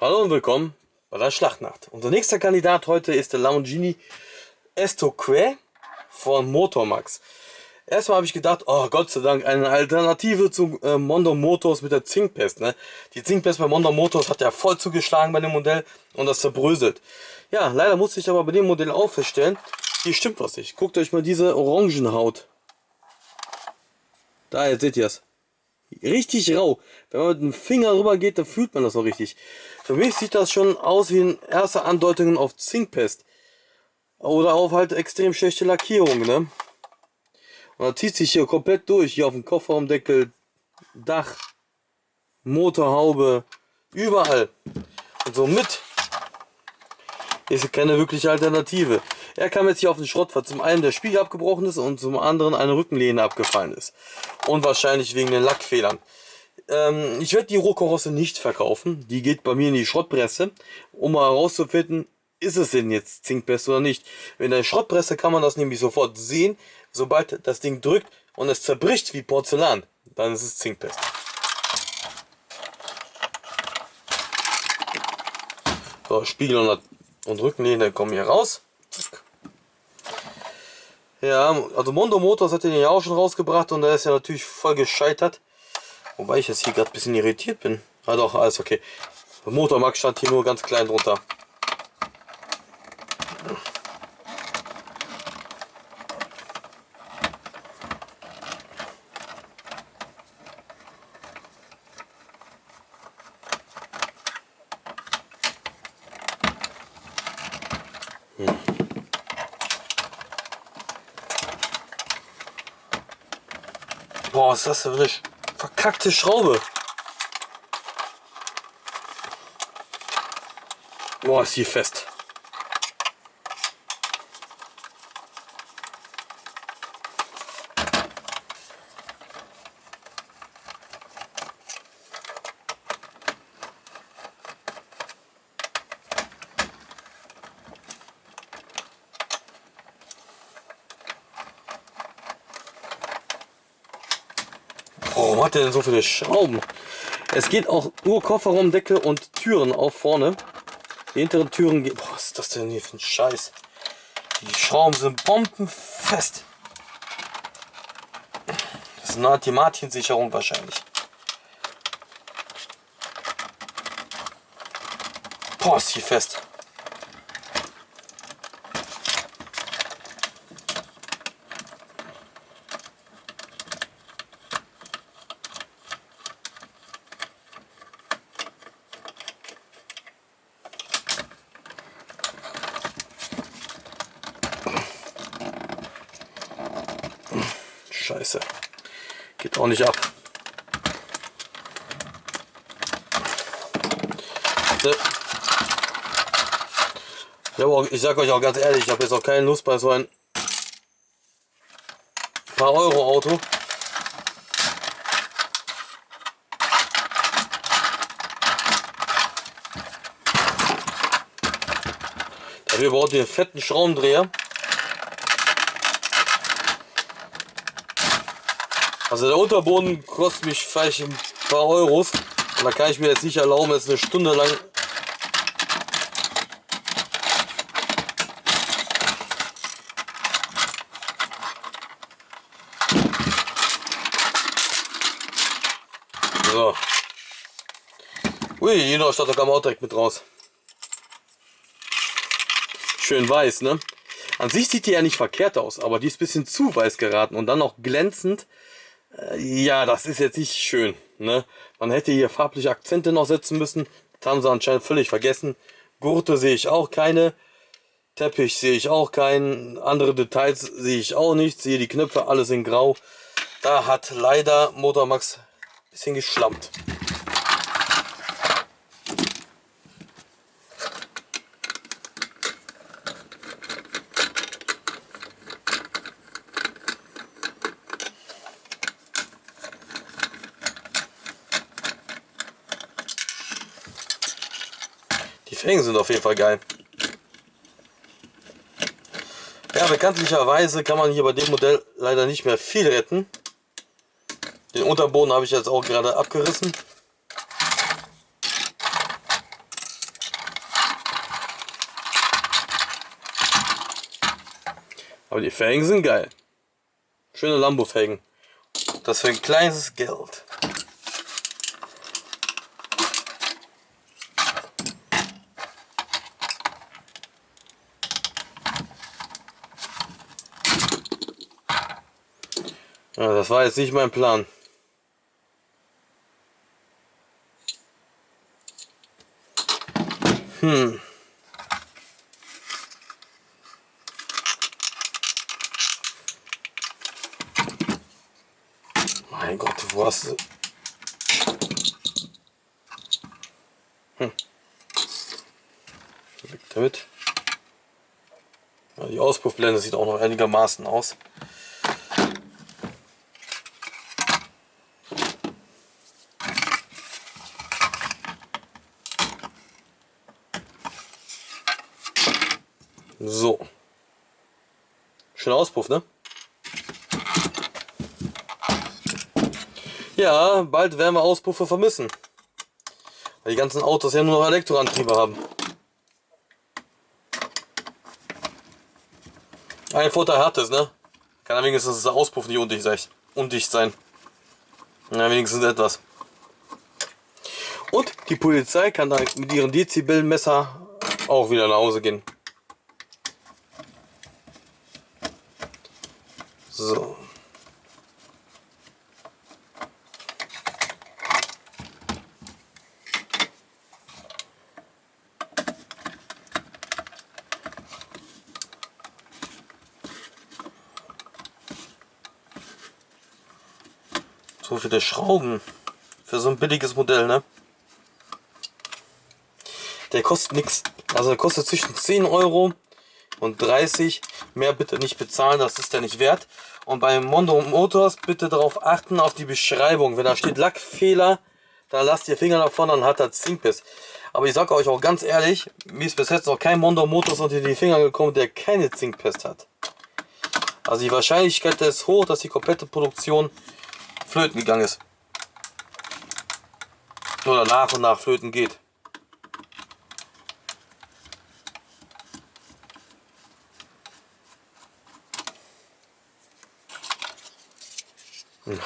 Hallo und willkommen bei der Schlachtnacht. Unser nächster Kandidat heute ist der Lamborghini Estoque von Motormax. Erstmal habe ich gedacht, oh Gott sei Dank, eine Alternative zu Mondo Motors mit der Zinkpest. Ne? Die Zinkpest bei Mondo Motors hat ja voll zugeschlagen bei dem Modell und das zerbröselt. Ja, leider musste ich aber bei dem Modell auch feststellen, hier stimmt was nicht. Guckt euch mal diese Orangenhaut. Da, jetzt seht ihr es. Richtig rau. Wenn man mit dem Finger rüber geht, dann fühlt man das auch richtig. Für mich sieht das schon aus wie erste Andeutungen auf Zinkpest. Oder auf halt extrem schlechte Lackierung, ne? Und das zieht sich hier komplett durch. Hier auf dem Kofferraumdeckel, Dach, Motorhaube, überall. Und somit ist keine wirkliche Alternative. Er kam jetzt hier auf den Schrott, weil zum einen der Spiegel abgebrochen ist und zum anderen eine Rückenlehne abgefallen ist. Und wahrscheinlich wegen den Lackfehlern. Ich werde die Rohkarosse nicht verkaufen. Die geht bei mir in die Schrottpresse, um mal herauszufinden, ist es denn jetzt Zinkpest oder nicht. In der Schrottpresse kann man das nämlich sofort sehen. Sobald das Ding drückt und es zerbricht wie Porzellan, dann ist es Zinkpest. So, Spiegel und Rückenlehne kommen hier raus. Ja, also Mondo Motors hat den ja auch schon rausgebracht und der ist ja natürlich voll gescheitert. Wobei ich jetzt hier gerade ein bisschen irritiert bin. Ah doch, alles okay. Der Motormax stand hier nur ganz klein drunter. Boah, was ist das denn für eine verkackte Schraube? Boah, ist hier fest. Warum hat der denn so viele Schrauben? Es geht auch nur Kofferraumdeckel und Türen auf vorne. Die hinteren Türen gehen. Boah, was ist das denn hier für ein Scheiß? Die Schrauben sind bombenfest. Das ist eine Anti-Martin-Sicherung wahrscheinlich. Boah, ist hier fest. Scheiße. Geht auch nicht ab. Ich sag euch auch ganz ehrlich, ich habe jetzt auch keine Lust bei so ein paar Euro Auto. Dafür braucht ihr einen fetten Schraubendreher. Also der Unterboden kostet mich vielleicht ein paar Euros. Und da kann ich mir jetzt nicht erlauben, jetzt eine Stunde lang so. Ui, die Innenausstattung kam auch direkt mit raus. Schön weiß, ne? An sich sieht die ja nicht verkehrt aus, aber die ist ein bisschen zu weiß geraten und dann noch glänzend. Ja, das ist jetzt nicht schön, ne? Man hätte hier farbliche Akzente noch setzen müssen. Das haben sie anscheinend völlig vergessen. Gurte sehe ich auch keine. Teppich sehe ich auch keinen. Andere Details sehe ich auch nicht. Sehe die Knöpfe, alles in grau. Da hat leider Motormax ein bisschen geschlampt. Die Felgen sind auf jeden Fall geil. Ja, bekanntlicherweise kann man hier bei dem Modell leider nicht mehr viel retten. Den Unterboden habe ich jetzt auch gerade abgerissen. Aber die Felgen sind geil. Schöne Lambo-Felgen. Das für ein kleines Geld. Ja, das war jetzt nicht mein Plan. Mein Gott, wo hast du... Weg damit. Ja, die Auspuffblende sieht auch noch einigermaßen aus. So. Schöner Auspuff, ne? Ja, bald werden wir Auspuffe vermissen. Weil die ganzen Autos ja nur noch Elektroantriebe haben. Ein Vorteil hat es, ne? Kann ja wenigstens der Auspuff nicht undicht sein. Na, wenigstens etwas. Und die Polizei kann dann mit ihrem Dezibelmesser auch wieder nach Hause gehen. So. So viele Schrauben für so ein billiges Modell, ne? Der kostet nichts. Also der kostet zwischen 10 Euro und 30. Mehr bitte nicht bezahlen, das ist der nicht wert. Und bei Mondo Motors bitte darauf achten, auf die Beschreibung. Wenn da steht Lackfehler, dann lasst ihr Finger davon, dann hat er Zinkbiss. Aber ich sage euch auch ganz ehrlich, mir ist bis jetzt noch kein Mondo Motors unter die Finger gekommen, der keine Zinkpest hat. Also die Wahrscheinlichkeit ist hoch, dass die komplette Produktion flöten gegangen ist. Oder nach und nach flöten geht.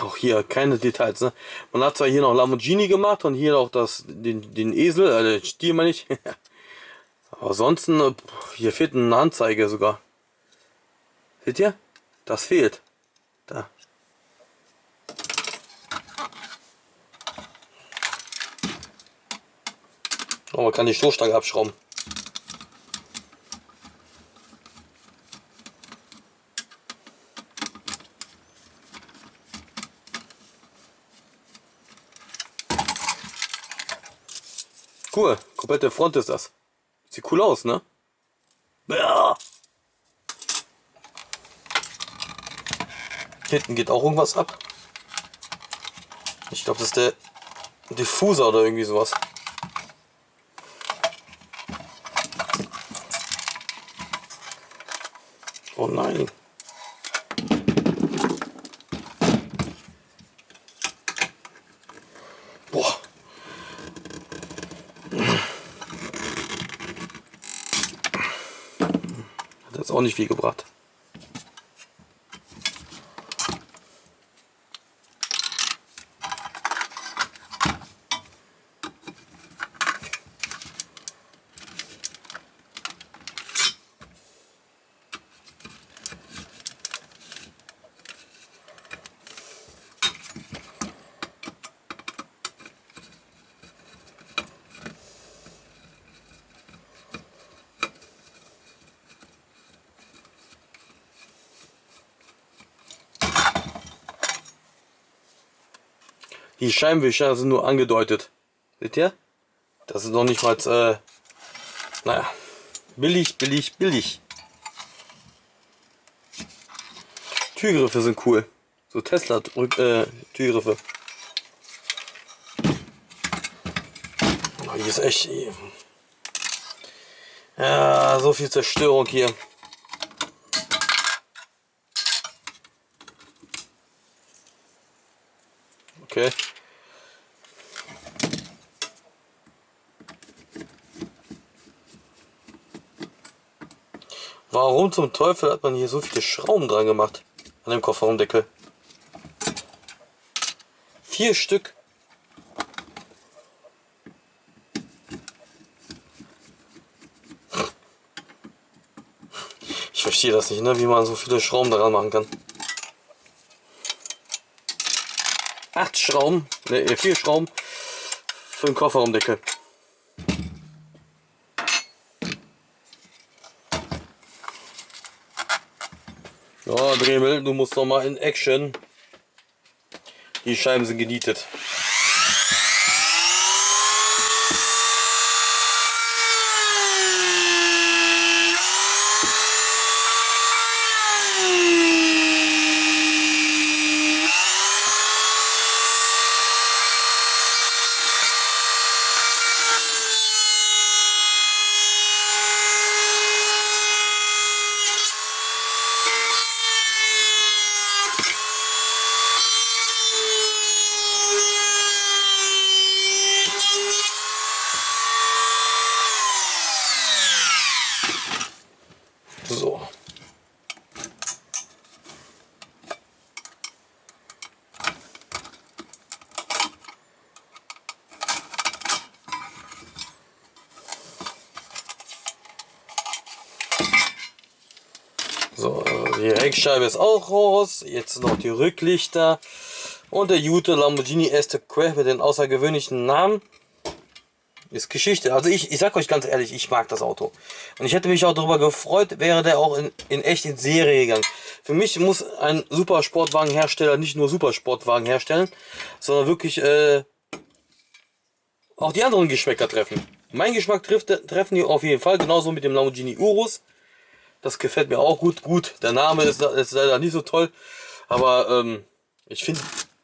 Auch hier keine Details. Ne? Man hat zwar hier noch Lamborghini gemacht und hier noch den Esel, Stier meine ich. Aber ansonsten, hier fehlt eine Anzeige sogar. Seht ihr? Das fehlt. Da. Oh, man kann die Stoßstange abschrauben. Cool, komplette Front ist das. Sieht cool aus, ne? Ja. Hinten geht auch irgendwas ab. Ich glaube, das ist der Diffuser oder irgendwie sowas. Oh nein. Boah. Hat jetzt auch nicht viel gebracht. Die Scheinwischer sind nur angedeutet. Seht ihr? Das ist noch nicht mal, naja, billig, billig, billig. Türgriffe sind cool. So Tesla Türgriffe. Oh, hier ist echt... Ja, so viel Zerstörung hier. Okay. Warum zum Teufel hat man hier so viele Schrauben dran gemacht? An dem Kofferraumdeckel. 4 Stück. Ich verstehe das nicht, ne? Wie man so viele Schrauben daran machen kann. 8 Schrauben, ne, 4 Schrauben für den Kofferraumdeckel. Ja, Dremel, du musst doch mal in Action. Die Scheiben sind genietet. So. So, die Heckscheibe ist auch raus. Jetzt noch die Rücklichter. Und der gute Lamborghini Escape mit den außergewöhnlichen Namen. Ist Geschichte. Also ich sag euch ganz ehrlich, ich mag das Auto. Und ich hätte mich auch darüber gefreut, wäre der auch in echt in Serie gegangen. Für mich muss ein Supersportwagenhersteller nicht nur Supersportwagen herstellen, sondern wirklich auch die anderen Geschmäcker treffen. Mein Geschmack treffen die auf jeden Fall, genauso mit dem Lamborghini Urus. Das gefällt mir auch gut. Gut, der Name ist leider nicht so toll, aber ich finde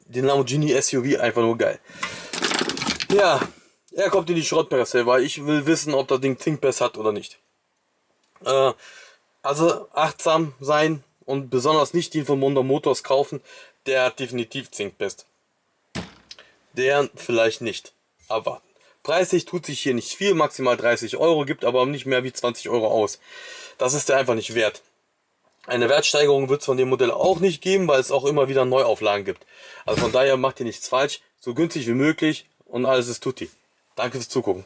den Lamborghini SUV einfach nur geil. Ja, er kommt in die Schrottpresse, weil ich will wissen, ob das Ding Zinkpass hat oder nicht. Also achtsam sein und besonders nicht den von Mondo Motors kaufen. Der hat definitiv Zinkpass. Der vielleicht nicht. Abwarten. Preislich tut sich hier nicht viel, maximal 30 Euro, gibt aber nicht mehr wie 20 Euro aus. Das ist der einfach nicht wert. Eine Wertsteigerung wird es von dem Modell auch nicht geben, weil es auch immer wieder Neuauflagen gibt. Also von daher macht ihr nichts falsch, so günstig wie möglich und alles ist tutti. Danke fürs Zugucken.